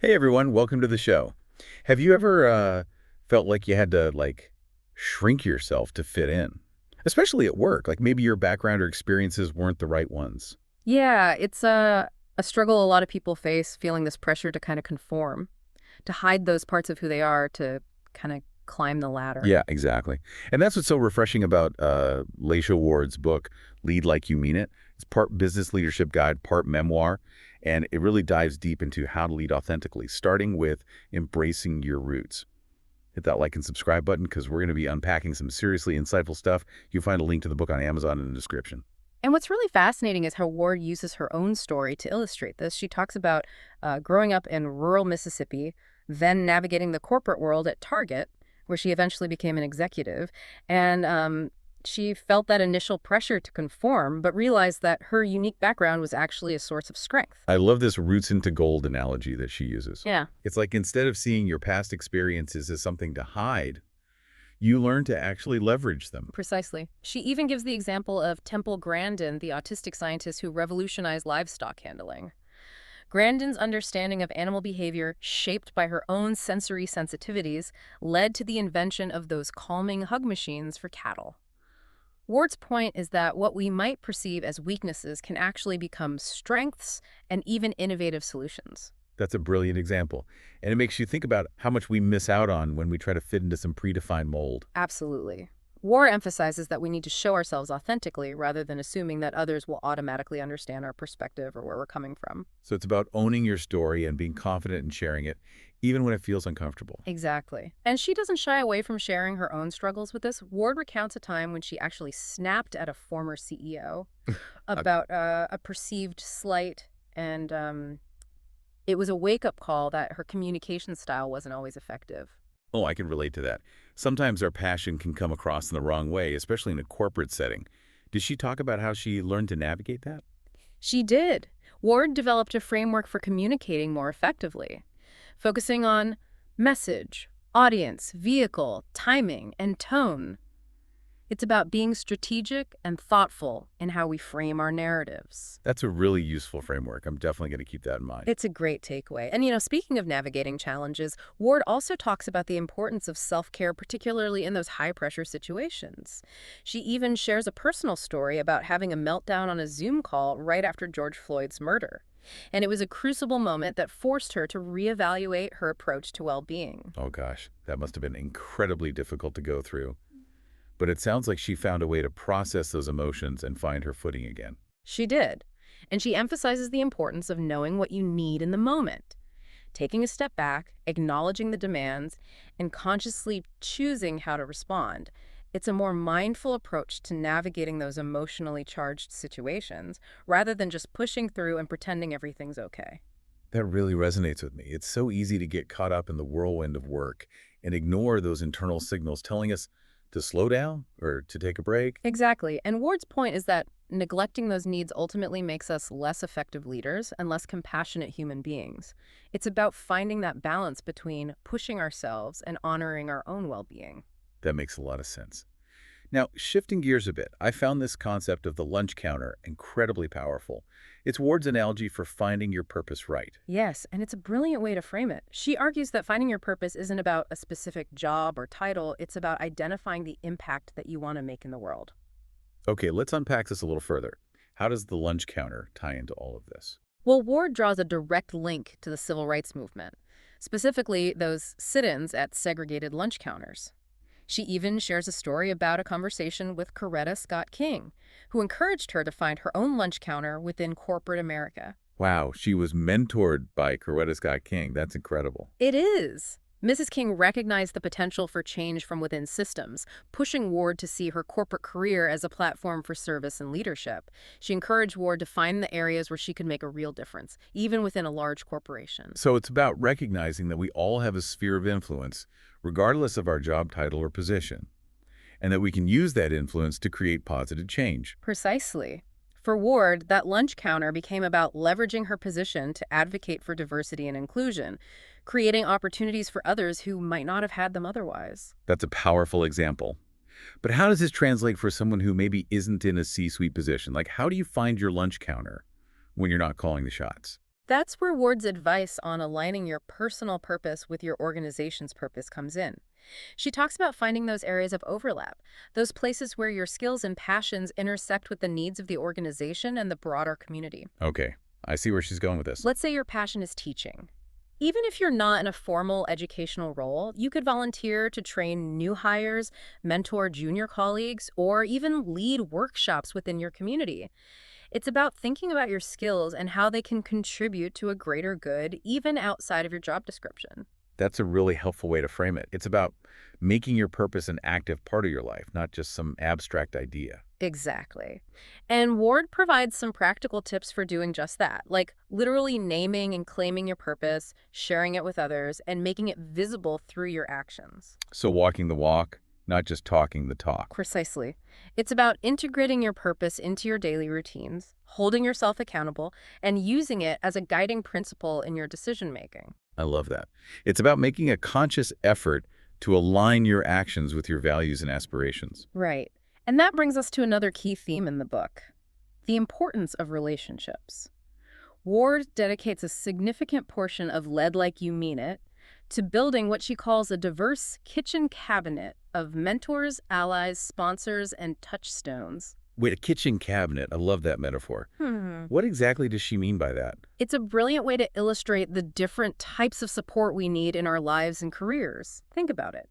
Hey everyone, welcome to the show. Have you ever felt like you had to shrink yourself to fit in? Especially at work, like maybe your background or experiences weren't the right ones. Yeah, it's a struggle a lot of people face, feeling this pressure to kind of conform, to hide those parts of who they are, to kind of climb the ladder. Yeah, exactly. And that's what's so refreshing about Laysha Ward's book, Lead Like You Mean It. It's part business leadership guide, part memoir, and it really dives deep into how to lead authentically, starting with embracing your roots. Hit that like and subscribe button because we're going to be unpacking some seriously insightful stuff. You'll find a link to the book on Amazon in the description. And what's really fascinating is how Ward uses her own story to illustrate this. She talks about growing up in rural Mississippi, then navigating the corporate world at Target, where she eventually became an executive. And she felt that initial pressure to conform, but realized that her unique background was actually a source of strength. I love this roots into gold analogy that she uses. Yeah. It's like instead of seeing your past experiences as something to hide, you learn to actually leverage them. Precisely. She even gives the example of Temple Grandin, the autistic scientist who revolutionized livestock handling. Grandin's understanding of animal behavior, shaped by her own sensory sensitivities, led to the invention of those calming hug machines for cattle. Ward's point is that what we might perceive as weaknesses can actually become strengths and even innovative solutions. That's a brilliant example. And it makes you think about how much we miss out on when we try to fit into some predefined mold. Absolutely. War emphasizes that we need to show ourselves authentically rather than assuming that others will automatically understand our perspective or where we're coming from. So it's about owning your story and being confident in sharing it, even when it feels uncomfortable. Exactly. And she doesn't shy away from sharing her own struggles with this. Ward recounts a time when she actually snapped at a former CEO Uh, about a perceived slight, and it was a wake-up call that her communication style wasn't always effective. Oh, I can relate to that. Sometimes our passion can come across in the wrong way, especially in a corporate setting. Did she talk about how she learned to navigate that? She did. Ward developed a framework for communicating more effectively, focusing on message, audience, vehicle, timing, and tone. It's about being strategic and thoughtful in how we frame our narratives. That's a really useful framework. I'm definitely going to keep that in mind. It's a great takeaway. And, speaking of navigating challenges, Ward also talks about the importance of self-care, particularly in those high-pressure situations. She even shares a personal story about having a meltdown on a Zoom call right after George Floyd's murder. And it was a crucible moment that forced her to reevaluate her approach to well-being. Oh gosh, that must have been incredibly difficult to go through. But it sounds like she found a way to process those emotions and find her footing again. She did. And she emphasizes the importance of knowing what you need in the moment, taking a step back, acknowledging the demands, and consciously choosing how to respond. It's a more mindful approach to navigating those emotionally charged situations rather than just pushing through and pretending everything's okay. That really resonates with me. It's so easy to get caught up in the whirlwind of work and ignore those internal signals telling us to slow down or to take a break. Exactly. And Ward's point is that neglecting those needs ultimately makes us less effective leaders and less compassionate human beings. It's about finding that balance between pushing ourselves and honoring our own well-being. That makes a lot of sense. Now, shifting gears a bit, I found this concept of the lunch counter incredibly powerful. It's Ward's analogy for finding your purpose right. Yes, and it's a brilliant way to frame it. She argues that finding your purpose isn't about a specific job or title, it's about identifying the impact that you want to make in the world. Okay, let's unpack this a little further. How does the lunch counter tie into all of this? Well, Ward draws a direct link to the civil rights movement, specifically those sit-ins at segregated lunch counters. She even shares a story about a conversation with Coretta Scott King, who encouraged her to find her own lunch counter within corporate America. Wow, she was mentored by Coretta Scott King. That's incredible. It is. Mrs. King recognized the potential for change from within systems, pushing Ward to see her corporate career as a platform for service and leadership. She encouraged Ward to find the areas where she could make a real difference, even within a large corporation. So it's about recognizing that we all have a sphere of influence, regardless of our job title or position, and that we can use that influence to create positive change. Precisely. For Ward, that lunch counter became about leveraging her position to advocate for diversity and inclusion, creating opportunities for others who might not have had them otherwise. That's a powerful example. But how does this translate for someone who maybe isn't in a C-suite position? Like, how do you find your lunch counter when you're not calling the shots? That's where Ward's advice on aligning your personal purpose with your organization's purpose comes in. She talks about finding those areas of overlap, those places where your skills and passions intersect with the needs of the organization and the broader community. Okay, I see where she's going with this. Let's say your passion is teaching. Even if you're not in a formal educational role, you could volunteer to train new hires, mentor junior colleagues, or even lead workshops within your community. It's about thinking about your skills and how they can contribute to a greater good, even outside of your job description. That's a really helpful way to frame it. It's about making your purpose an active part of your life, not just some abstract idea. Exactly. And Ward provides some practical tips for doing just that, like literally naming and claiming your purpose, sharing it with others, and making it visible through your actions. So walking the walk, not just talking the talk. Precisely. It's about integrating your purpose into your daily routines, holding yourself accountable, and using it as a guiding principle in your decision making. I love that. It's about making a conscious effort to align your actions with your values and aspirations. Right. And that brings us to another key theme in the book, the importance of relationships. Ward dedicates a significant portion of Lead Like You Mean It to building what she calls a diverse kitchen cabinet of mentors, allies, sponsors, and touchstones. Wait, a kitchen cabinet. I love that metaphor. What exactly does she mean by that? It's a brilliant way to illustrate the different types of support we need in our lives and careers. Think about it.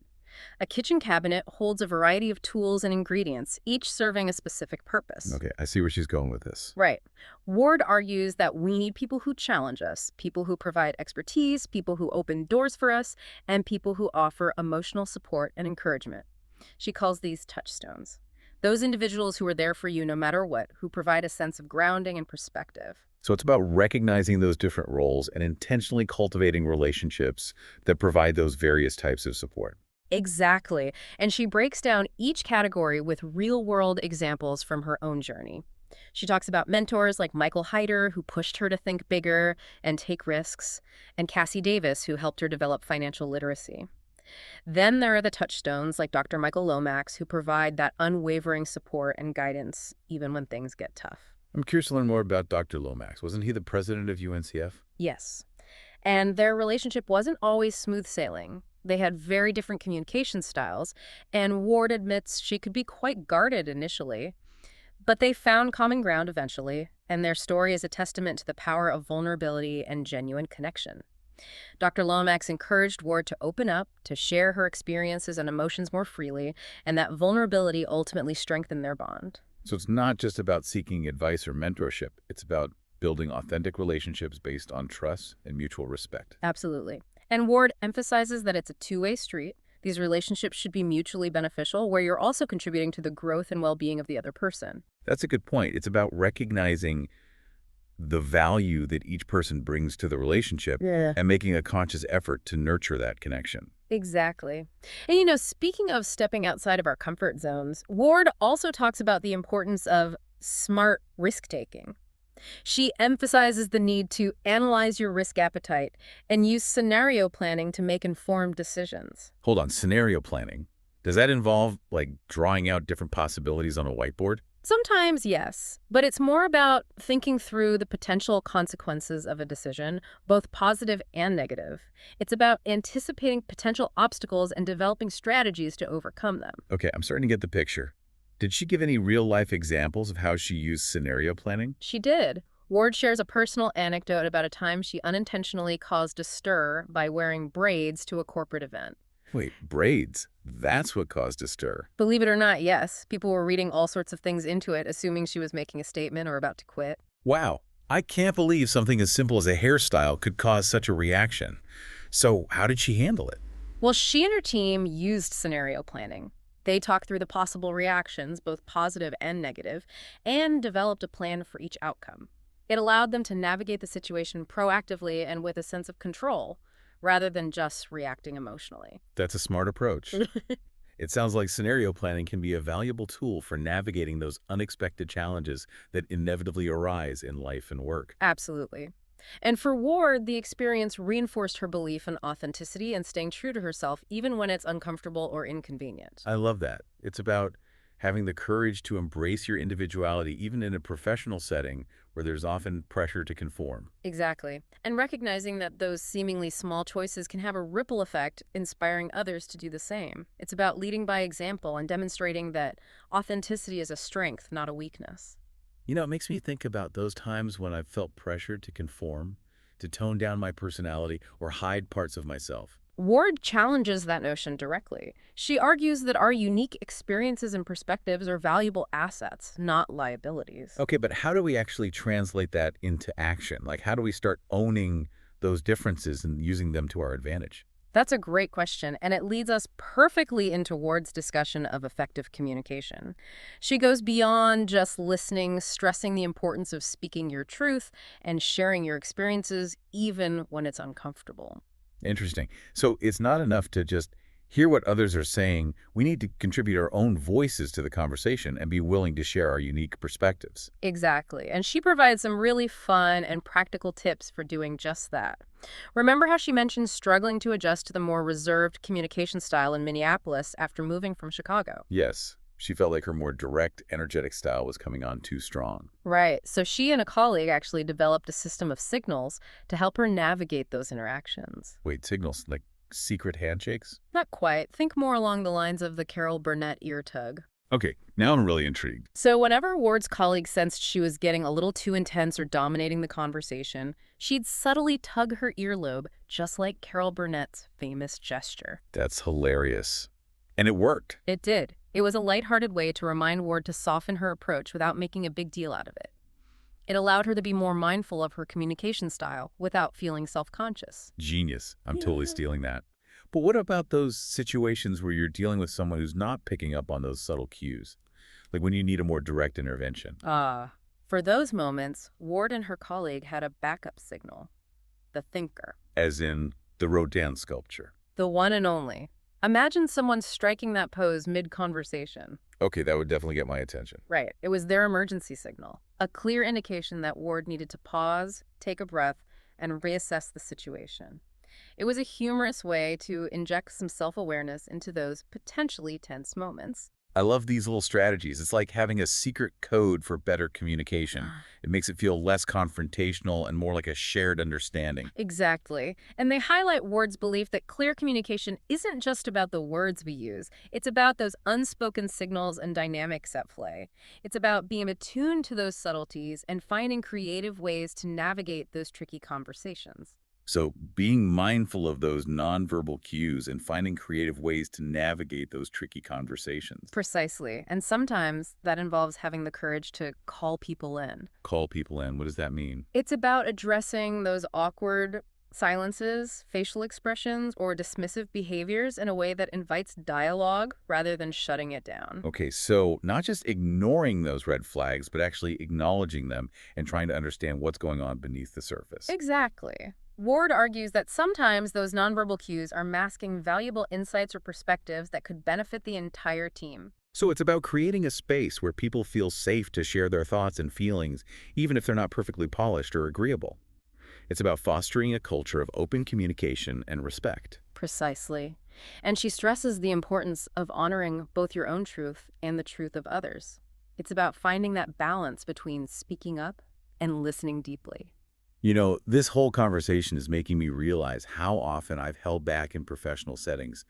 A kitchen cabinet holds a variety of tools and ingredients, each serving a specific purpose. Okay, I see where she's going with this. Right. Ward argues that we need people who challenge us, people who provide expertise, people who open doors for us, and people who offer emotional support and encouragement. She calls these touchstones. Those individuals who are there for you no matter what, who provide a sense of grounding and perspective. So it's about recognizing those different roles and intentionally cultivating relationships that provide those various types of support. Exactly. And she breaks down each category with real-world examples from her own journey. She talks about mentors like Michael Heider, who pushed her to think bigger and take risks, and Cassie Davis, who helped her develop financial literacy. Then there are the touchstones like Dr. Michael Lomax, who provide that unwavering support and guidance even when things get tough. I'm curious to learn more about Dr. Lomax. Wasn't he the president of UNCF? Yes. And their relationship wasn't always smooth sailing. They had very different communication styles, and Ward admits she could be quite guarded initially. But they found common ground eventually, and their story is a testament to the power of vulnerability and genuine connection. Dr. Lomax encouraged Ward to open up, to share her experiences and emotions more freely, and that vulnerability ultimately strengthened their bond. So it's not just about seeking advice or mentorship. It's about building authentic relationships based on trust and mutual respect. Absolutely. And Ward emphasizes that it's a two-way street. These relationships should be mutually beneficial, where you're also contributing to the growth and well-being of the other person. That's a good point. It's about recognizing the value that each person brings to the relationship and making a conscious effort to nurture that connection. Exactly. And speaking of stepping outside of our comfort zones, Ward also talks about the importance of smart risk-taking. She emphasizes the need to analyze your risk appetite and use scenario planning to make informed decisions. Hold on, scenario planning. Does that involve, like, drawing out different possibilities on a whiteboard? Sometimes, yes, but it's more about thinking through the potential consequences of a decision, both positive and negative. It's about anticipating potential obstacles and developing strategies to overcome them. Okay, I'm starting to get the picture. Did she give any real-life examples of how she used scenario planning? She did. Ward shares a personal anecdote about a time she unintentionally caused a stir by wearing braids to a corporate event. Wait, braids? That's what caused a stir. Believe it or not, yes. People were reading all sorts of things into it, assuming she was making a statement or about to quit. Wow, I can't believe something as simple as a hairstyle could cause such a reaction. So how did she handle it? Well, she and her team used scenario planning. They talked through the possible reactions, both positive and negative, and developed a plan for each outcome. It allowed them to navigate the situation proactively and with a sense of control, rather than just reacting emotionally. That's a smart approach. It sounds like scenario planning can be a valuable tool for navigating those unexpected challenges that inevitably arise in life and work. Absolutely. And for Ward, the experience reinforced her belief in authenticity and staying true to herself, even when it's uncomfortable or inconvenient. I love that. It's about having the courage to embrace your individuality even in a professional setting where there's often pressure to conform. Exactly. And recognizing that those seemingly small choices can have a ripple effect, inspiring others to do the same. It's about leading by example and demonstrating that authenticity is a strength, not a weakness. It makes me think about those times when I've felt pressured to conform, to tone down my personality, or hide parts of myself. Ward challenges that notion directly. She argues that our unique experiences and perspectives are valuable assets, not liabilities. Okay, but how do we actually translate that into action? Like, how do we start owning those differences and using them to our advantage? That's a great question, and it leads us perfectly into Ward's discussion of effective communication. She goes beyond just listening, stressing the importance of speaking your truth and sharing your experiences, even when it's uncomfortable. Interesting. So it's not enough to just hear what others are saying. We need to contribute our own voices to the conversation and be willing to share our unique perspectives. Exactly. And she provides some really fun and practical tips for doing just that. Remember how she mentioned struggling to adjust to the more reserved communication style in Minneapolis after moving from Chicago? Yes, she felt like her more direct, energetic style was coming on too strong. Right. So she and a colleague actually developed a system of signals to help her navigate those interactions. Wait, signals like secret handshakes? Not quite. Think more along the lines of the Carol Burnett ear tug. Okay, now I'm really intrigued. So whenever Ward's colleague sensed she was getting a little too intense or dominating the conversation, she'd subtly tug her earlobe, just like Carol Burnett's famous gesture. That's hilarious. And it worked. It did. It was a lighthearted way to remind Ward to soften her approach without making a big deal out of it. It allowed her to be more mindful of her communication style without feeling self-conscious. Genius. I'm totally stealing that. But what about those situations where you're dealing with someone who's not picking up on those subtle cues? Like when you need a more direct intervention. For those moments, Ward and her colleague had a backup signal. The thinker. As in the Rodin sculpture. The one and only. Imagine someone striking that pose mid-conversation. Okay, that would definitely get my attention. Right. It was their emergency signal. A clear indication that Ward needed to pause, take a breath, and reassess the situation. It was a humorous way to inject some self-awareness into those potentially tense moments. I love these little strategies. It's like having a secret code for better communication. It makes it feel less confrontational and more like a shared understanding. Exactly. And they highlight Ward's belief that clear communication isn't just about the words we use. It's about those unspoken signals and dynamics at play. It's about being attuned to those subtleties and finding creative ways to navigate those tricky conversations. So being mindful of those nonverbal cues and finding creative ways to navigate those tricky conversations. Precisely. And sometimes that involves having the courage to call people in. Call people in. What does that mean? It's about addressing those awkward silences, facial expressions, or dismissive behaviors in a way that invites dialogue rather than shutting it down. Okay, so not just ignoring those red flags, but actually acknowledging them and trying to understand what's going on beneath the surface. Exactly. Ward argues that sometimes those nonverbal cues are masking valuable insights or perspectives that could benefit the entire team. So it's about creating a space where people feel safe to share their thoughts and feelings, even if they're not perfectly polished or agreeable. It's about fostering a culture of open communication and respect. Precisely. And she stresses the importance of honoring both your own truth and the truth of others. It's about finding that balance between speaking up and listening deeply. This whole conversation is making me realize how often I've held back in professional settings,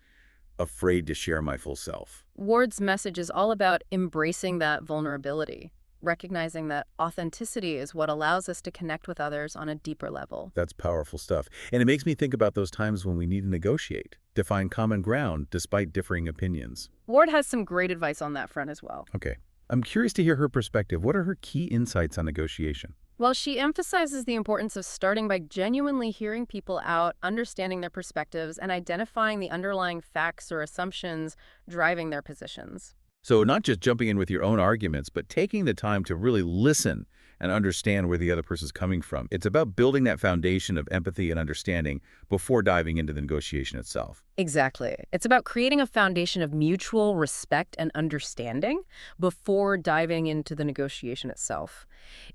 afraid to share my full self. Ward's message is all about embracing that vulnerability, recognizing that authenticity is what allows us to connect with others on a deeper level. That's powerful stuff. And it makes me think about those times when we need to negotiate, to find common ground despite differing opinions. Ward has some great advice on that front as well. Okay. I'm curious to hear her perspective. What are her key insights on negotiation? Well, she emphasizes the importance of starting by genuinely hearing people out, understanding their perspectives, and identifying the underlying facts or assumptions driving their positions. So not just jumping in with your own arguments, but taking the time to really listen and understand where the other person's coming from. It's about building that foundation of empathy and understanding before diving into the negotiation itself. Exactly. It's about creating a foundation of mutual respect and understanding before diving into the negotiation itself.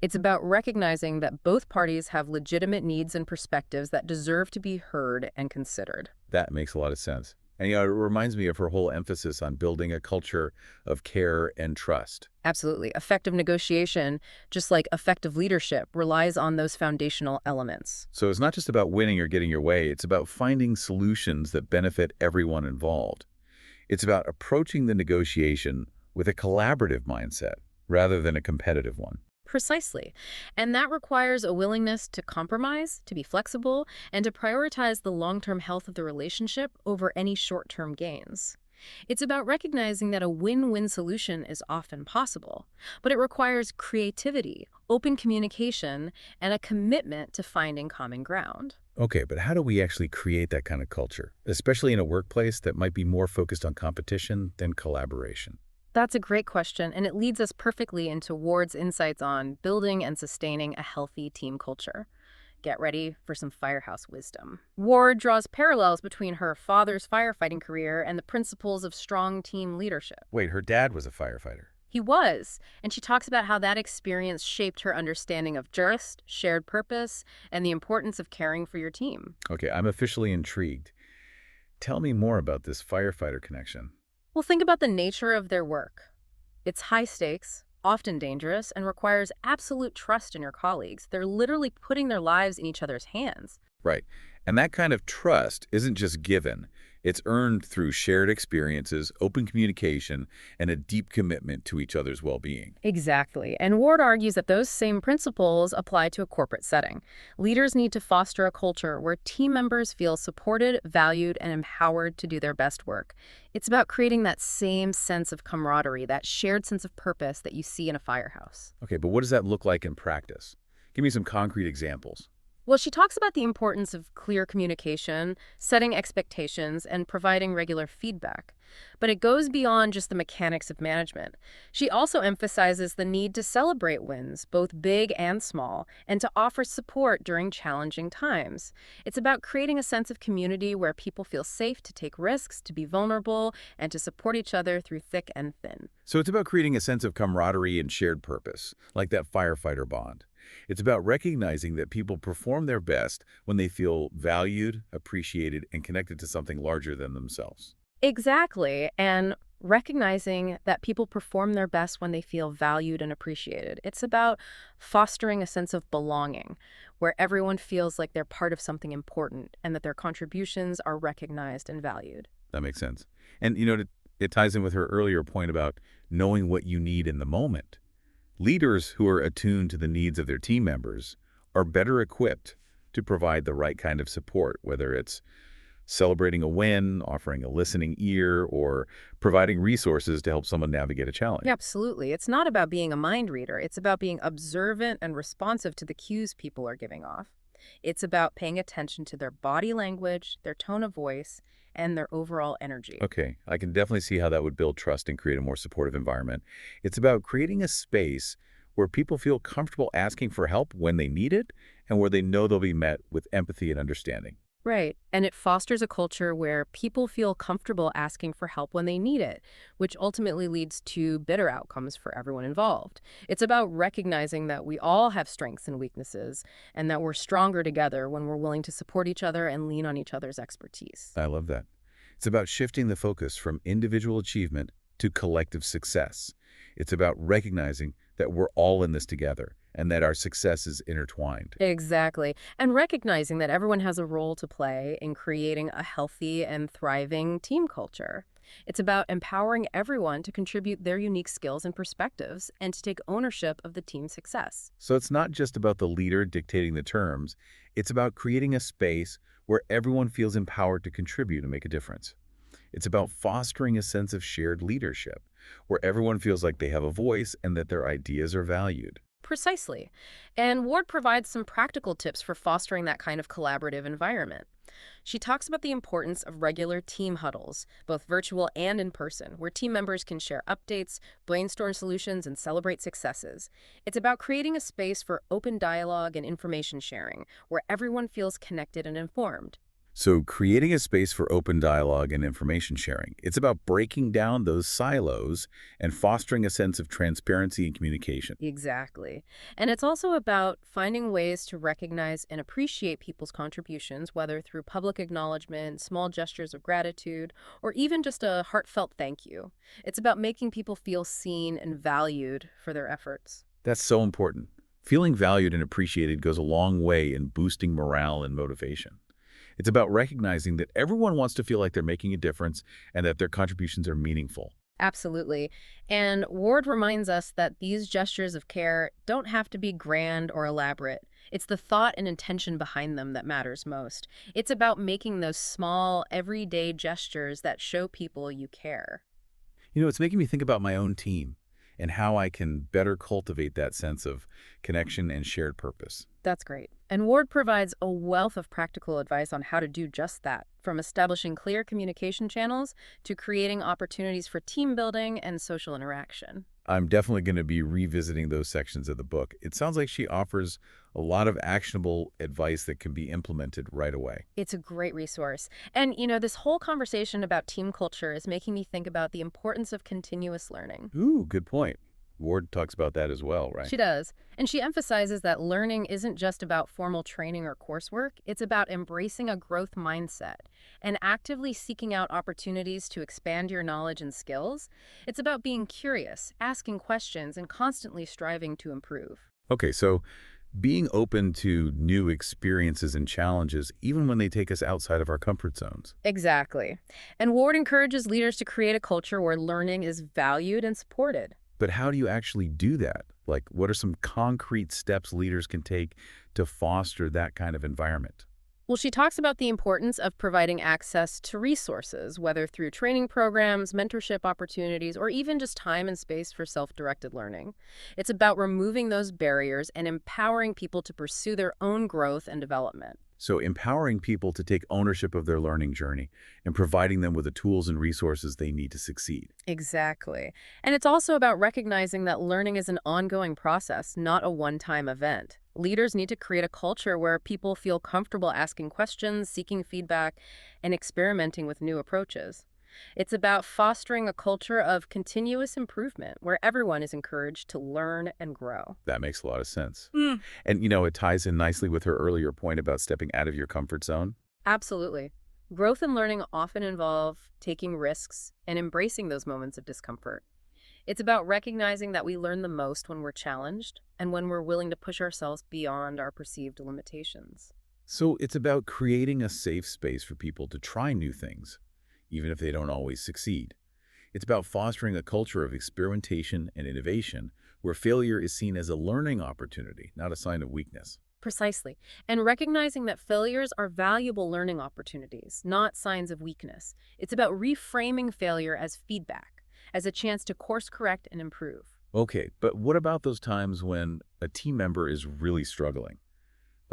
It's about recognizing that both parties have legitimate needs and perspectives that deserve to be heard and considered. That makes a lot of sense. And it reminds me of her whole emphasis on building a culture of care and trust. Absolutely. Effective negotiation, just like effective leadership, relies on those foundational elements. So it's not just about winning or getting your way, it's about finding solutions that benefit everyone involved. It's about approaching the negotiation with a collaborative mindset rather than a competitive one. Precisely. And that requires a willingness to compromise, to be flexible, and to prioritize the long-term health of the relationship over any short-term gains. It's about recognizing that a win-win solution is often possible, but it requires creativity, open communication, and a commitment to finding common ground. Okay, but how do we actually create that kind of culture, especially in a workplace that might be more focused on competition than collaboration? That's a great question, and it leads us perfectly into Ward's insights on building and sustaining a healthy team culture. Get ready for some firehouse wisdom. Ward draws parallels between her father's firefighting career and the principles of strong team leadership. Wait, her dad was a firefighter. He was, and she talks about how that experience shaped her understanding of trust, shared purpose, and the importance of caring for your team. Okay, I'm officially intrigued. Tell me more about this firefighter connection. Well, think about the nature of their work. It's high stakes, often dangerous, and requires absolute trust in your colleagues. They're literally putting their lives in each other's hands. Right. And that kind of trust isn't just given. It's earned through shared experiences, open communication, and a deep commitment to each other's well-being. Exactly. And Ward argues that those same principles apply to a corporate setting. Leaders need to foster a culture where team members feel supported, valued, and empowered to do their best work. It's about creating that same sense of camaraderie, that shared sense of purpose that you see in a firehouse. Okay, but what does that look like in practice? Give me some concrete examples. Well, she talks about the importance of clear communication, setting expectations, and providing regular feedback. But it goes beyond just the mechanics of management. She also emphasizes the need to celebrate wins, both big and small, and to offer support during challenging times. It's about creating a sense of community where people feel safe to take risks, to be vulnerable, and to support each other through thick and thin. So it's about creating a sense of camaraderie and shared purpose, like that firefighter bond. It's about recognizing that people perform their best when they feel valued, appreciated, and connected to something larger than themselves. Exactly. And recognizing that people perform their best when they feel valued and appreciated. It's about fostering a sense of belonging, where everyone feels like they're part of something important and that their contributions are recognized and valued. That makes sense. And, it ties in with her earlier point about knowing what you need in the moment. Leaders who are attuned to the needs of their team members are better equipped to provide the right kind of support, whether it's celebrating a win, offering a listening ear, or providing resources to help someone navigate a challenge. Absolutely. It's not about being a mind reader. It's about being observant and responsive to the cues people are giving off. It's about paying attention to their body language, their tone of voice, and their overall energy. Okay, I can definitely see how that would build trust and create a more supportive environment. It's about creating a space where people feel comfortable asking for help when they need it and where they know they'll be met with empathy and understanding. Right. And it fosters a culture where people feel comfortable asking for help when they need it, which ultimately leads to better outcomes for everyone involved. It's about recognizing that we all have strengths and weaknesses, and that we're stronger together when we're willing to support each other and lean on each other's expertise. I love that. It's about shifting the focus from individual achievement to collective success. It's about recognizing that we're all in this together and that our success is intertwined. Exactly. And recognizing that everyone has a role to play in creating a healthy and thriving team culture. It's about empowering everyone to contribute their unique skills and perspectives and to take ownership of the team's success. So it's not just about the leader dictating the terms. It's about creating a space where everyone feels empowered to contribute and make a difference. It's about fostering a sense of shared leadership, where everyone feels like they have a voice and that their ideas are valued. Precisely. And Ward provides some practical tips for fostering that kind of collaborative environment. She talks about the importance of regular team huddles, both virtual and in person, where team members can share updates, brainstorm solutions, and celebrate successes. It's about creating a space for open dialogue and information sharing, where everyone feels connected and informed. So creating a space for open dialogue and information sharing. It's about breaking down those silos and fostering a sense of transparency and communication. Exactly. And it's also about finding ways to recognize and appreciate people's contributions, whether through public acknowledgement, small gestures of gratitude, or even just a heartfelt thank you. It's about making people feel seen and valued for their efforts. That's so important. Feeling valued and appreciated goes a long way in boosting morale and motivation. It's about recognizing that everyone wants to feel like they're making a difference and that their contributions are meaningful. Absolutely. And Ward reminds us that these gestures of care don't have to be grand or elaborate. It's the thought and intention behind them that matters most. It's about making those small, everyday gestures that show people you care. It's making me think about my own team and how I can better cultivate that sense of connection and shared purpose. That's great. And Ward provides a wealth of practical advice on how to do just that, from establishing clear communication channels to creating opportunities for team building and social interaction. I'm definitely going to be revisiting those sections of the book. It sounds like she offers a lot of actionable advice that can be implemented right away. It's a great resource. And, this whole conversation about team culture is making me think about the importance of continuous learning. Ooh, good point. Ward talks about that as well, right? She does. And she emphasizes that learning isn't just about formal training or coursework. It's about embracing a growth mindset and actively seeking out opportunities to expand your knowledge and skills. It's about being curious, asking questions, and constantly striving to improve. Okay, so being open to new experiences and challenges, even when they take us outside of our comfort zones. Exactly. And Ward encourages leaders to create a culture where learning is valued and supported. But how do you actually do that? Like, what are some concrete steps leaders can take to foster that kind of environment? Well, she talks about the importance of providing access to resources, whether through training programs, mentorship opportunities, or even just time and space for self-directed learning. It's about removing those barriers and empowering people to pursue their own growth and development. So empowering people to take ownership of their learning journey and providing them with the tools and resources they need to succeed. Exactly. And it's also about recognizing that learning is an ongoing process, not a one-time event. Leaders need to create a culture where people feel comfortable asking questions, seeking feedback, and experimenting with new approaches. It's about fostering a culture of continuous improvement where everyone is encouraged to learn and grow. That makes a lot of sense. And, it ties in nicely with her earlier point about stepping out of your comfort zone. Absolutely. Growth and learning often involve taking risks and embracing those moments of discomfort. It's about recognizing that we learn the most when we're challenged and when we're willing to push ourselves beyond our perceived limitations. So it's about creating a safe space for people to try new things, even if they don't always succeed. It's about fostering a culture of experimentation and innovation where failure is seen as a learning opportunity, not a sign of weakness. Precisely. And recognizing that failures are valuable learning opportunities, not signs of weakness. It's about reframing failure as feedback, as a chance to course correct and improve. Okay, but what about those times when a team member is really struggling?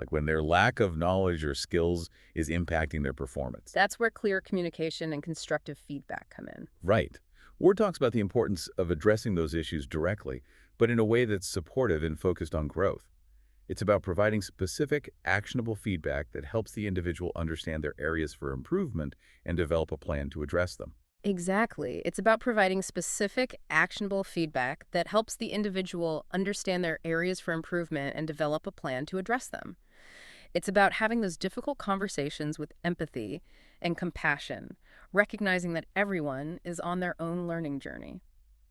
Like when their lack of knowledge or skills is impacting their performance? That's where clear communication and constructive feedback come in. Right. Ward talks about the importance of addressing those issues directly, but in a way that's supportive and focused on growth. It's about providing specific, actionable feedback that helps the individual understand their areas for improvement and develop a plan to address them. Exactly. It's about providing specific, actionable feedback that helps the individual understand their areas for improvement and develop a plan to address them. It's about having those difficult conversations with empathy and compassion, recognizing that everyone is on their own learning journey.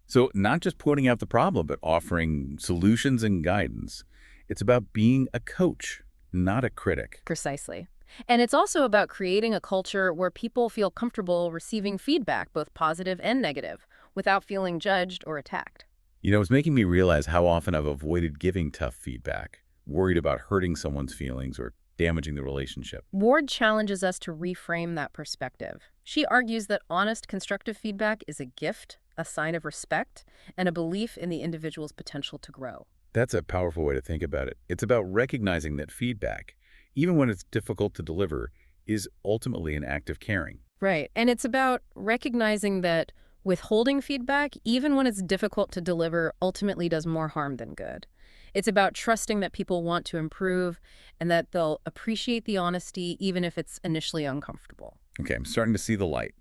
So not just pointing out the problem, but offering solutions and guidance. It's about being a coach, not a critic. Precisely. And it's also about creating a culture where people feel comfortable receiving feedback, both positive and negative, without feeling judged or attacked. It's making me realize how often I've avoided giving tough feedback, worried about hurting someone's feelings or damaging the relationship. Ward challenges us to reframe that perspective. She argues that honest, constructive feedback is a gift, a sign of respect, and a belief in the individual's potential to grow. That's a powerful way to think about it. It's about recognizing that feedback, even when it's difficult to deliver, is ultimately an act of caring. Right. And it's about recognizing that Withholding feedback, even when it's difficult to deliver, ultimately does more harm than good. It's about trusting that people want to improve and that they'll appreciate the honesty even if it's initially uncomfortable. Okay, I'm starting to see the light.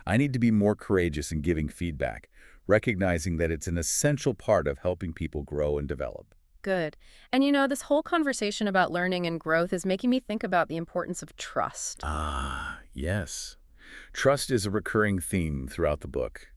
I need to be more courageous in giving feedback, recognizing that it's an essential part of helping people grow and develop. Good. And this whole conversation about learning and growth is making me think about the importance of trust. Ah, yes. Trust is a recurring theme throughout the book.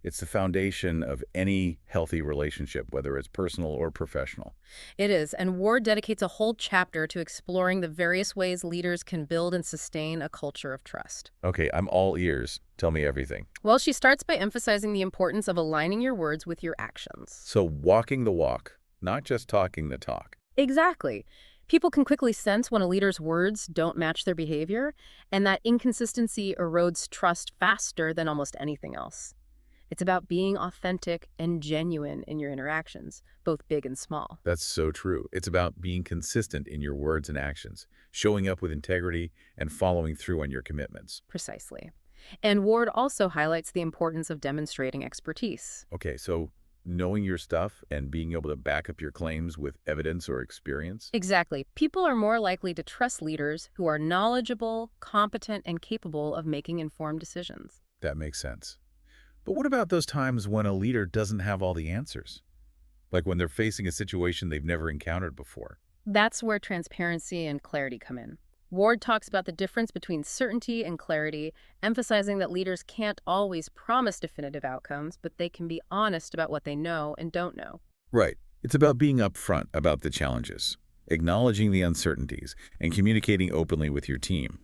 It's the foundation of any healthy relationship, whether it's personal or professional. It is, and Ward dedicates a whole chapter to exploring the various ways leaders can build and sustain a culture of trust. Okay, I'm all ears. Tell me everything. Well, she starts by emphasizing the importance of aligning your words with your actions. So walking the walk, not just talking the talk. Exactly. People can quickly sense when a leader's words don't match their behavior, and that inconsistency erodes trust faster than almost anything else. It's about being authentic and genuine in your interactions, both big and small. That's so true. It's about being consistent in your words and actions, showing up with integrity, and following through on your commitments. Precisely. And Ward also highlights the importance of demonstrating expertise. Okay, so knowing your stuff and being able to back up your claims with evidence or experience? Exactly. People are more likely to trust leaders who are knowledgeable, competent, and capable of making informed decisions. That makes sense. But what about those times when a leader doesn't have all the answers? Like when they're facing a situation they've never encountered before? That's where transparency and clarity come in. Ward talks about the difference between certainty and clarity, emphasizing that leaders can't always promise definitive outcomes, but they can be honest about what they know and don't know. Right. It's about being upfront about the challenges, acknowledging the uncertainties, and communicating openly with your team.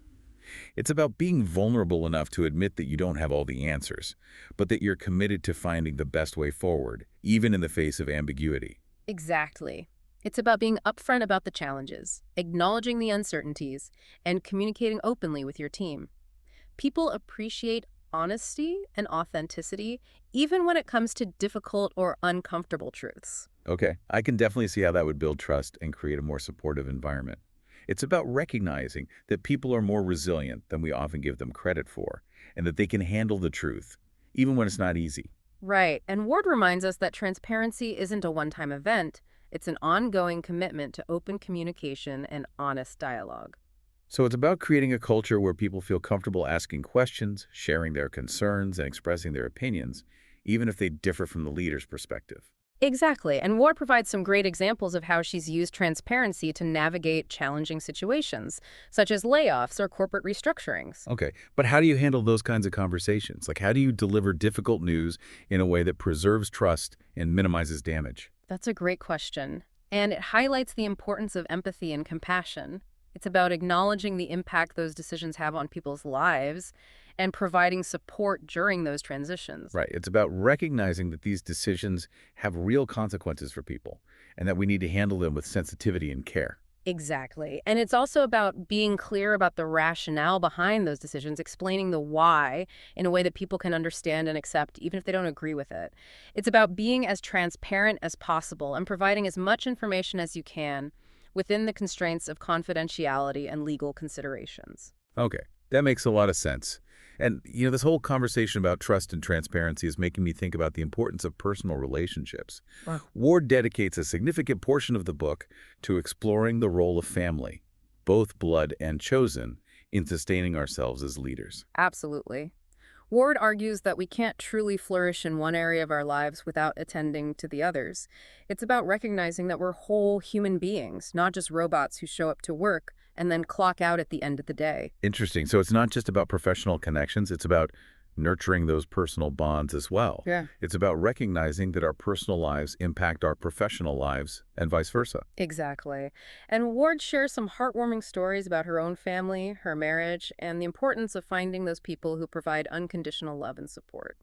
It's about being vulnerable enough to admit that you don't have all the answers, but that you're committed to finding the best way forward, even in the face of ambiguity. Exactly. It's about being upfront about the challenges, acknowledging the uncertainties, and communicating openly with your team. People appreciate honesty and authenticity, even when it comes to difficult or uncomfortable truths. Okay, I can definitely see how that would build trust and create a more supportive environment. It's about recognizing that people are more resilient than we often give them credit for, and that they can handle the truth, even when it's not easy. Right, and Ward reminds us that transparency isn't a one-time event. It's an ongoing commitment to open communication and honest dialogue. So it's about creating a culture where people feel comfortable asking questions, sharing their concerns, and expressing their opinions, even if they differ from the leader's perspective. Exactly, and Ward provides some great examples of how she's used transparency to navigate challenging situations, such as layoffs or corporate restructurings. Okay, but how do you handle those kinds of conversations? Like, how do you deliver difficult news in a way that preserves trust and minimizes damage? That's a great question, and it highlights the importance of empathy and compassion. It's about acknowledging the impact those decisions have on people's lives and providing support during those transitions. Right. It's about recognizing that these decisions have real consequences for people and that we need to handle them with sensitivity and care. Exactly. And it's also about being clear about the rationale behind those decisions, explaining the why in a way that people can understand and accept, even if they don't agree with it. It's about being as transparent as possible and providing as much information as you can within the constraints of confidentiality and legal considerations. Okay, that makes a lot of sense. And, this whole conversation about trust and transparency is making me think about the importance of personal relationships. Wow. Ward dedicates a significant portion of the book to exploring the role of family, both blood and chosen, in sustaining ourselves as leaders. Absolutely. Ward argues that we can't truly flourish in one area of our lives without attending to the others. It's about recognizing that we're whole human beings, not just robots who show up to work and then clock out at the end of the day. Interesting. So it's not just about professional connections, it's about nurturing those personal bonds as well. Yeah. It's about recognizing that our personal lives impact our professional lives and vice versa. Exactly. And Ward shares some heartwarming stories about her own family, her marriage, and the importance of finding those people who provide unconditional love and support.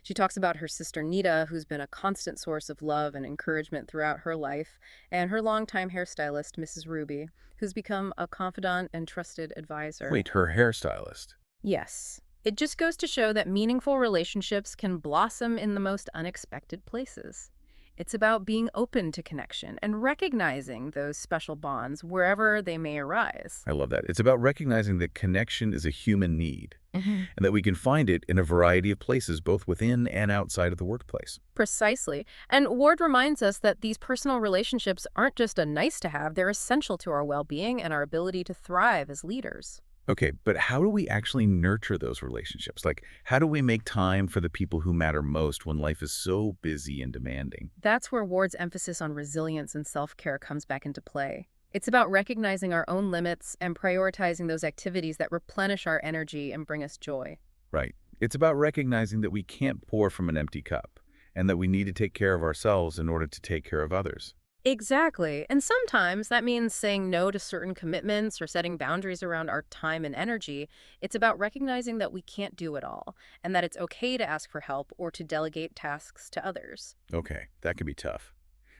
She talks about her sister Nita, who's been a constant source of love and encouragement throughout her life, and her longtime hairstylist, Mrs. Ruby, who's become a confidant and trusted advisor. Wait, her hairstylist. Yes. It just goes to show that meaningful relationships can blossom in the most unexpected places. It's about being open to connection and recognizing those special bonds wherever they may arise. I love that. It's about recognizing that connection is a human need, Mhm. and that we can find it in a variety of places, both within and outside of the workplace. Precisely. And Ward reminds us that these personal relationships aren't just a nice to have, they're essential to our well being and our ability to thrive as leaders. Okay, but how do we actually nurture those relationships? Like, how do we make time for the people who matter most when life is so busy and demanding? That's where Ward's emphasis on resilience and self care comes back into play. It's about recognizing our own limits and prioritizing those activities that replenish our energy and bring us joy. Right. It's about recognizing that we can't pour from an empty cup and that we need to take care of ourselves in order to take care of others. Exactly. And sometimes that means saying no to certain commitments or setting boundaries around our time and energy. It's about recognizing that we can't do it all and that it's okay to ask for help or to delegate tasks to others. Okay, that can be tough,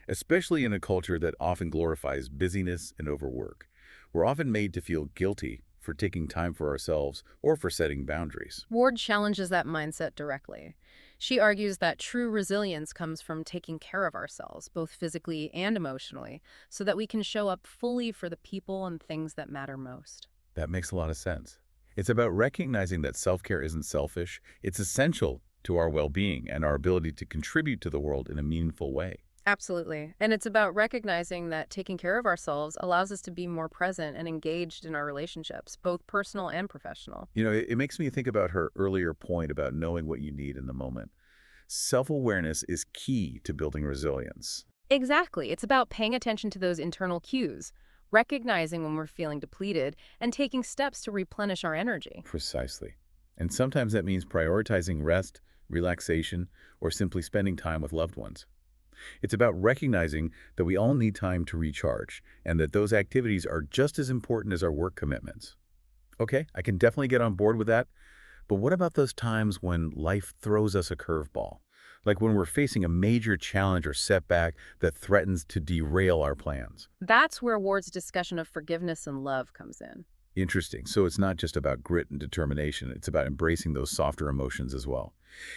especially in a culture that often glorifies busyness and overwork. We're often made to feel guilty for taking time for ourselves or for setting boundaries. Ward challenges that mindset directly. She argues that true resilience comes from taking care of ourselves, both physically and emotionally, so that we can show up fully for the people and things that matter most. That makes a lot of sense. It's about recognizing that self-care isn't selfish, it's essential to our well-being and our ability to contribute to the world in a meaningful way. Absolutely. And it's about recognizing that taking care of ourselves allows us to be more present and engaged in our relationships, both personal and professional. It makes me think about her earlier point about knowing what you need in the moment. Self-awareness is key to building resilience. Exactly. It's about paying attention to those internal cues, recognizing when we're feeling depleted, and taking steps to replenish our energy. Precisely. And sometimes that means prioritizing rest, relaxation, or simply spending time with loved ones. It's about recognizing that we all need time to recharge and that those activities are just as important as our work commitments. Okay, I can definitely get on board with that. But what about those times when life throws us a curveball? Like when we're facing a major challenge or setback that threatens to derail our plans. That's where Ward's discussion of forgiveness and love comes in. Interesting. So it's not just about grit and determination. It's about embracing those softer emotions as well.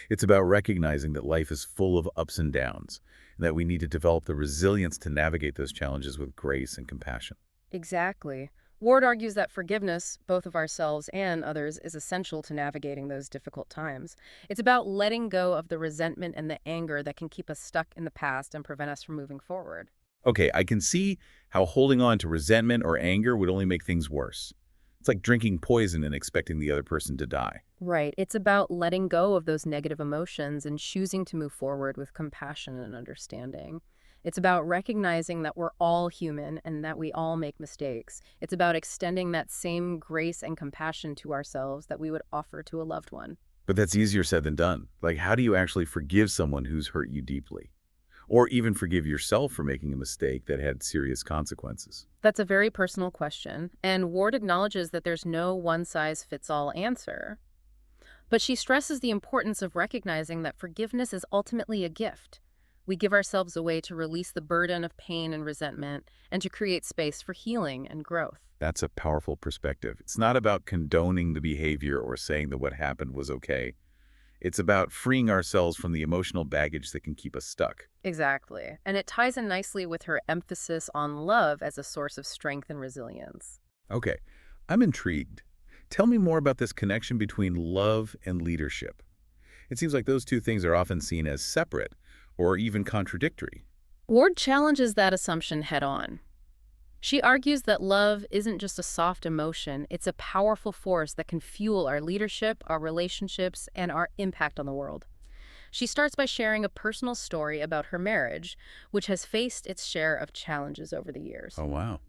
It's about recognizing that life is full of ups and downs, and that we need to develop the resilience to navigate those challenges with grace and compassion. Exactly. Ward argues that forgiveness, both of ourselves and others, is essential to navigating those difficult times. It's about letting go of the resentment and the anger that can keep us stuck in the past and prevent us from moving forward. Okay, I can see how holding on to resentment or anger would only make things worse. It's like drinking poison and expecting the other person to die. Right. It's about letting go of those negative emotions and choosing to move forward with compassion and understanding. It's about recognizing that we're all human and that we all make mistakes. It's about extending that same grace and compassion to ourselves that we would offer to a loved one. But that's easier said than done. Like, how do you actually forgive someone who's hurt you deeply? Or even forgive yourself for making a mistake that had serious consequences? That's a very personal question, and Ward acknowledges that there's no one-size-fits-all answer. But she stresses the importance of recognizing that forgiveness is ultimately a gift. We give ourselves a way to release the burden of pain and resentment and to create space for healing and growth. That's a powerful perspective. It's not about condoning the behavior or saying that what happened was okay. It's about freeing ourselves from the emotional baggage that can keep us stuck. Exactly. And it ties in nicely with her emphasis on love as a source of strength and resilience. Okay, I'm intrigued. Tell me more about this connection between love and leadership. It seems like those two things are often seen as separate or even contradictory. Ward challenges that assumption head on. She argues that love isn't just a soft emotion, it's a powerful force that can fuel our leadership, our relationships, and our impact on the world. She starts by sharing a personal story about her marriage, which has faced its share of challenges over the years. Oh, wow.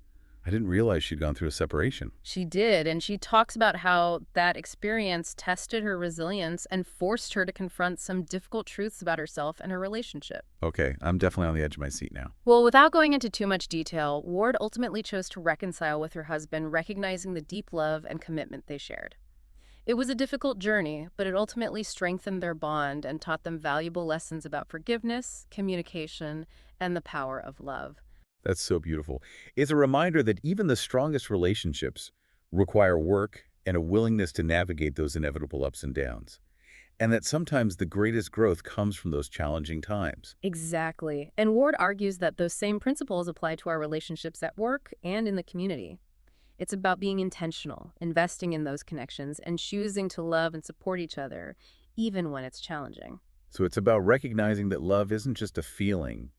I didn't realize she'd gone through a separation. She did, and she talks about how that experience tested her resilience and forced her to confront some difficult truths about herself and her relationship. Okay, I'm definitely on the edge of my seat now. Well, without going into too much detail, Ward ultimately chose to reconcile with her husband, recognizing the deep love and commitment they shared. It was a difficult journey, but it ultimately strengthened their bond and taught them valuable lessons about forgiveness, communication, and the power of love. That's so beautiful. It's a reminder that even the strongest relationships require work and a willingness to navigate those inevitable ups and downs, and that sometimes the greatest growth comes from those challenging times. Exactly. And Ward argues that those same principles apply to our relationships at work and in the community. It's about being intentional, investing in those connections, and choosing to love and support each other, even when it's challenging. So it's about recognizing that love isn't just a feeling.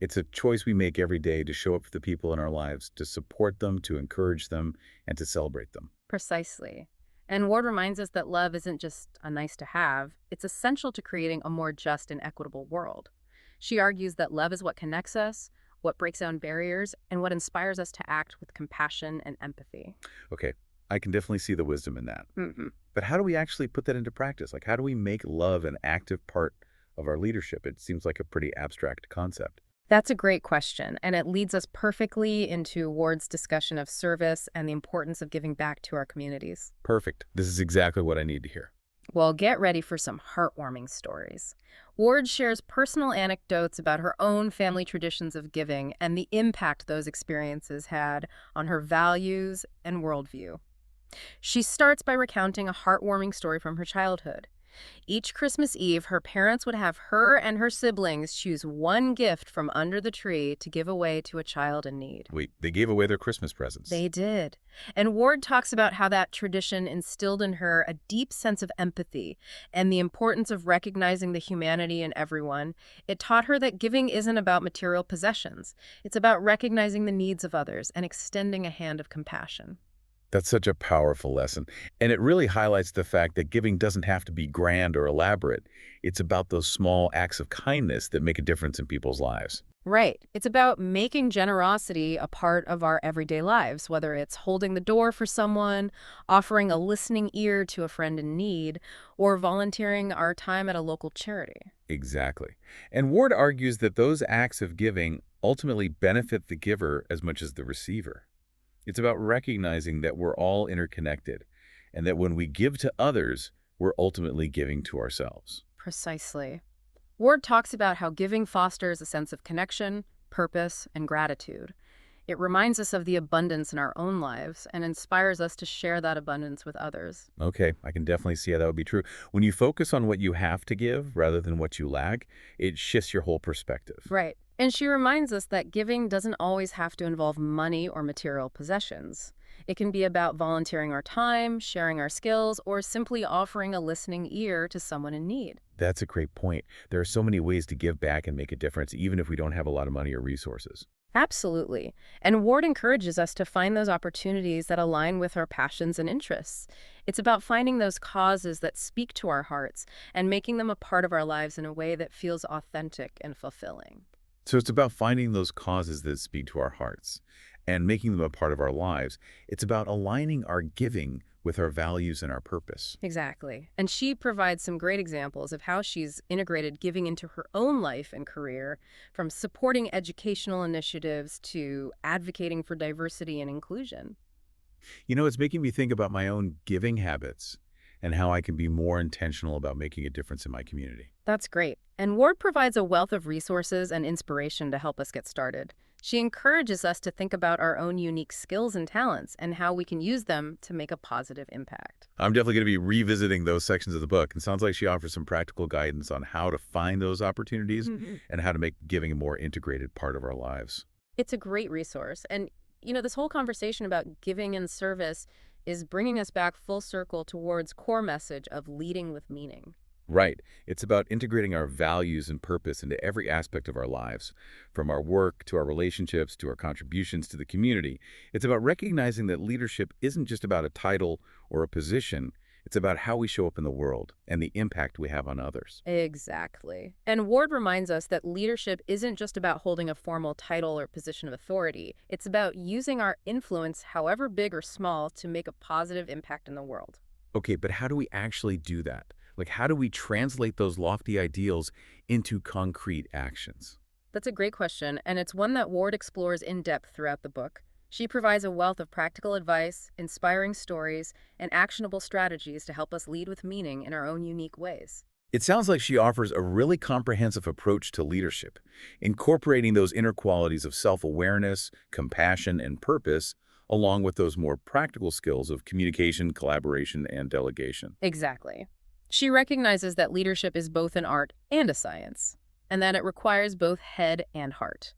It's a choice we make every day to show up for the people in our lives, to support them, to encourage them, and to celebrate them. Precisely. And Ward reminds us that love isn't just a nice to have, it's essential to creating a more just and equitable world. She argues that love is what connects us, what breaks down barriers, and what inspires us to act with compassion and empathy. Okay, I can definitely see the wisdom in that. Hmm. But how do we actually put that into practice? Like, how do we make love an active part of our leadership? It seems like a pretty abstract concept. That's a great question, and it leads us perfectly into Ward's discussion of service and the importance of giving back to our communities. Perfect. This is exactly what I need to hear. Well, get ready for some heartwarming stories. Ward shares personal anecdotes about her own family traditions of giving and the impact those experiences had on her values and worldview. She starts by recounting a heartwarming story from her childhood. Each Christmas Eve, her parents would have her and her siblings choose one gift from under the tree to give away to a child in need. Wait, they gave away their Christmas presents. They did. And Ward talks about how that tradition instilled in her a deep sense of empathy and the importance of recognizing the humanity in everyone. It taught her that giving isn't about material possessions. It's about recognizing the needs of others and extending a hand of compassion. That's such a powerful lesson. And it really highlights the fact that giving doesn't have to be grand or elaborate. It's about those small acts of kindness that make a difference in people's lives. Right. It's about making generosity a part of our everyday lives, whether it's holding the door for someone, offering a listening ear to a friend in need, or volunteering our time at a local charity. Exactly. And Ward argues that those acts of giving ultimately benefit the giver as much as the receiver. It's about recognizing that we're all interconnected and that when we give to others, we're ultimately giving to ourselves. Precisely. Ward talks about how giving fosters a sense of connection, purpose, and gratitude. It reminds us of the abundance in our own lives and inspires us to share that abundance with others. Okay, I can definitely see how that would be true. When you focus on what you have to give rather than what you lack, it shifts your whole perspective. Right. And she reminds us that giving doesn't always have to involve money or material possessions. It can be about volunteering our time, sharing our skills, or simply offering a listening ear to someone in need. That's a great point. There are so many ways to give back and make a difference, even if we don't have a lot of money or resources. Absolutely. And Ward encourages us to find those opportunities that align with our passions and interests. It's about finding those causes that speak to our hearts and making them a part of our lives in a way that feels authentic and fulfilling. So it's about finding those causes that speak to our hearts and making them a part of our lives. It's about aligning our giving with our values and our purpose. Exactly. And she provides some great examples of how she's integrated giving into her own life and career, from supporting educational initiatives to advocating for diversity and inclusion. You know, it's making me think about my own giving habits and how I can be more intentional about making a difference in my community. That's great. And Ward provides a wealth of resources and inspiration to help us get started. She encourages us to think about our own unique skills and talents and how we can use them to make a positive impact. I'm definitely going to be revisiting those sections of the book. It sounds like she offers some practical guidance on how to find those opportunities and how to make giving a more integrated part of our lives. It's a great resource. And, this whole conversation about giving and service is bringing us back full circle towards core message of leading with meaning. Right. It's about integrating our values and purpose into every aspect of our lives, from our work to our relationships to our contributions to the community. It's about recognizing that leadership isn't just about a title or a position. It's about how we show up in the world and the impact we have on others. Exactly. And Ward reminds us that leadership isn't just about holding a formal title or position of authority. It's about using our influence, however big or small, to make a positive impact in the world. Okay, but how do we actually do that? Like, how do we translate those lofty ideals into concrete actions? That's a great question, and it's one that Ward explores in depth throughout the book. She provides a wealth of practical advice, inspiring stories, and actionable strategies to help us lead with meaning in our own unique ways. It sounds like she offers a really comprehensive approach to leadership, incorporating those inner qualities of self-awareness, compassion, and purpose, along with those more practical skills of communication, collaboration, and delegation. Exactly. She recognizes that leadership is both an art and a science, and that it requires both head and heart.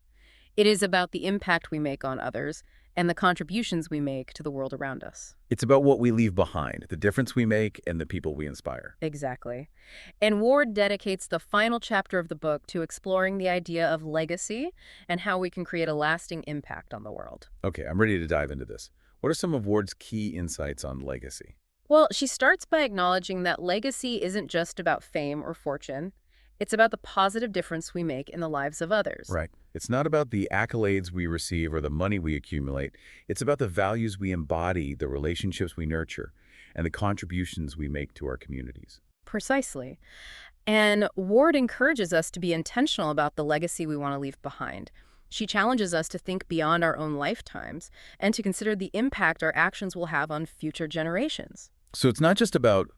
It is about the impact we make on others and the contributions we make to the world around us. It's about what we leave behind, the difference we make, and the people we inspire. Exactly. And Ward dedicates the final chapter of the book to exploring the idea of legacy and how we can create a lasting impact on the world. Okay, I'm ready to dive into this. What are some of Ward's key insights on legacy? Well, she starts by acknowledging that legacy isn't just about fame or fortune. It's about the positive difference we make in the lives of others. Right. It's not about the accolades we receive or the money we accumulate. It's about the values we embody, the relationships we nurture, and the contributions we make to our communities. Precisely. And Ward encourages us to be intentional about the legacy we want to leave behind. She challenges us to think beyond our own lifetimes and to consider the impact our actions will have on future generations. So it's not just about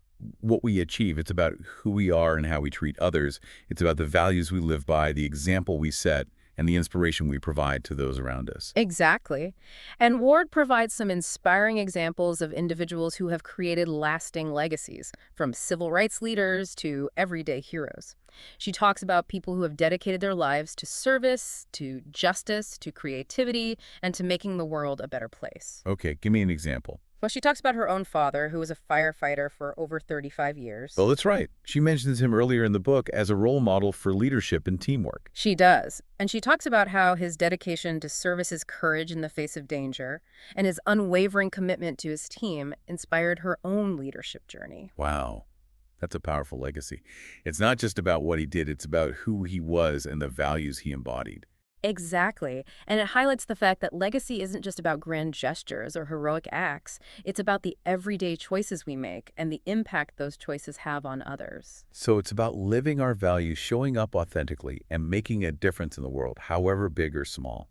what we achieve. It's about who we are and how we treat others. It's about the values we live by, the example we set, and the inspiration we provide to those around us. Exactly. And Ward provides some inspiring examples of individuals who have created lasting legacies, from civil rights leaders to everyday heroes. She talks about people who have dedicated their lives to service, to justice, to creativity, and to making the world a better place. Okay, give me an example. Well, she talks about her own father, who was a firefighter for over 35 years. Oh, that's right. She mentions him earlier in the book as a role model for leadership and teamwork. She does. And she talks about how his dedication to service, his courage in the face of danger, and his unwavering commitment to his team inspired her own leadership journey. Wow, that's a powerful legacy. It's not just about what he did, it's about who he was and the values he embodied. Exactly. And it highlights the fact that legacy isn't just about grand gestures or heroic acts. It's about the everyday choices we make and the impact those choices have on others. So it's about living our values, showing up authentically, and making a difference in the world, however big or small.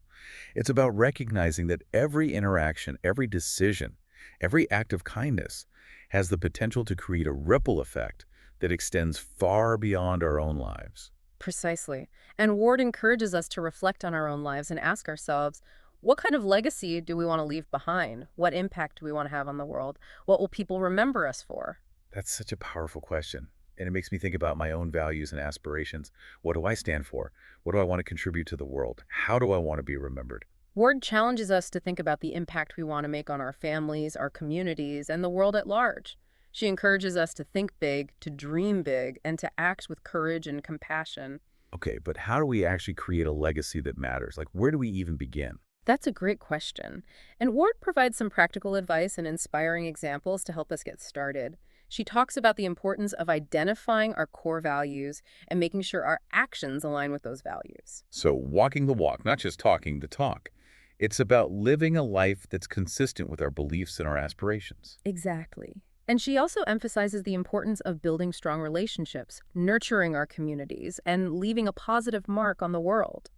It's about recognizing that every interaction, every decision, every act of kindness has the potential to create a ripple effect that extends far beyond our own lives. Precisely. And Ward encourages us to reflect on our own lives and ask ourselves, what kind of legacy do we want to leave behind? What impact do we want to have on the world? What will people remember us for? That's such a powerful question. And it makes me think about my own values and aspirations. What do I stand for? What do I want to contribute to the world? How do I want to be remembered? Ward challenges us to think about the impact we want to make on our families, our communities, and the world at large. She encourages us to think big, to dream big, and to act with courage and compassion. Okay, but how do we actually create a legacy that matters? Like, where do we even begin? That's a great question. And Ward provides some practical advice and inspiring examples to help us get started. She talks about the importance of identifying our core values and making sure our actions align with those values. So, walking the walk, not just talking the talk. It's about living a life that's consistent with our beliefs and our aspirations. Exactly. And she also emphasizes the importance of building strong relationships, nurturing our communities, and leaving a positive mark on the world.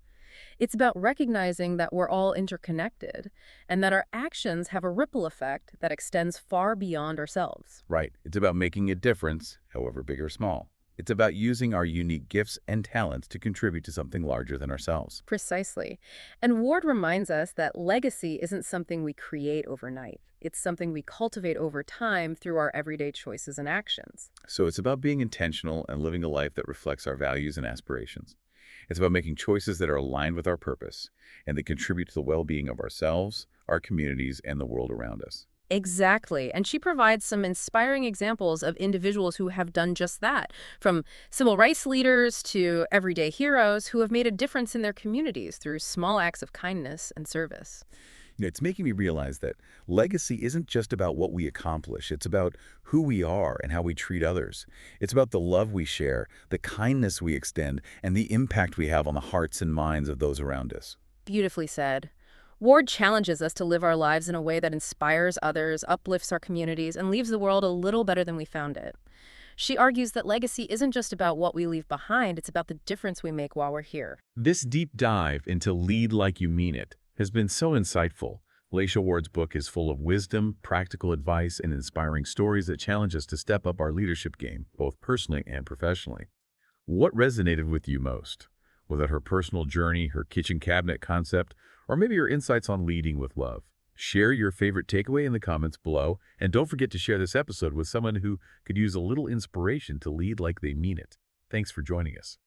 It's about recognizing that we're all interconnected and that our actions have a ripple effect that extends far beyond ourselves. Right. It's about making a difference, however big or small. It's about using our unique gifts and talents to contribute to something larger than ourselves. Precisely. And Ward reminds us that legacy isn't something we create overnight. It's something we cultivate over time through our everyday choices and actions. So it's about being intentional and living a life that reflects our values and aspirations. It's about making choices that are aligned with our purpose and that contribute to the well-being of ourselves, our communities, and the world around us. Exactly. And she provides some inspiring examples of individuals who have done just that, from civil rights leaders to everyday heroes who have made a difference in their communities through small acts of kindness and service. It's making me realize that legacy isn't just about what we accomplish. It's about who we are and how we treat others. It's about the love we share, the kindness we extend, and the impact we have on the hearts and minds of those around us. Beautifully said. Ward challenges us to live our lives in a way that inspires others, uplifts our communities, and leaves the world a little better than we found it. She argues that legacy isn't just about what we leave behind, it's about the difference we make while we're here. This deep dive into Lead Like You Mean It has been so insightful. Laysha Ward's book is full of wisdom, practical advice, and inspiring stories that challenge us to step up our leadership game, both personally and professionally. What resonated with you most? Was it her personal journey, her kitchen cabinet concept, or maybe your insights on leading with love? Share your favorite takeaway in the comments below, and don't forget to share this episode with someone who could use a little inspiration to lead like they mean it. Thanks for joining us.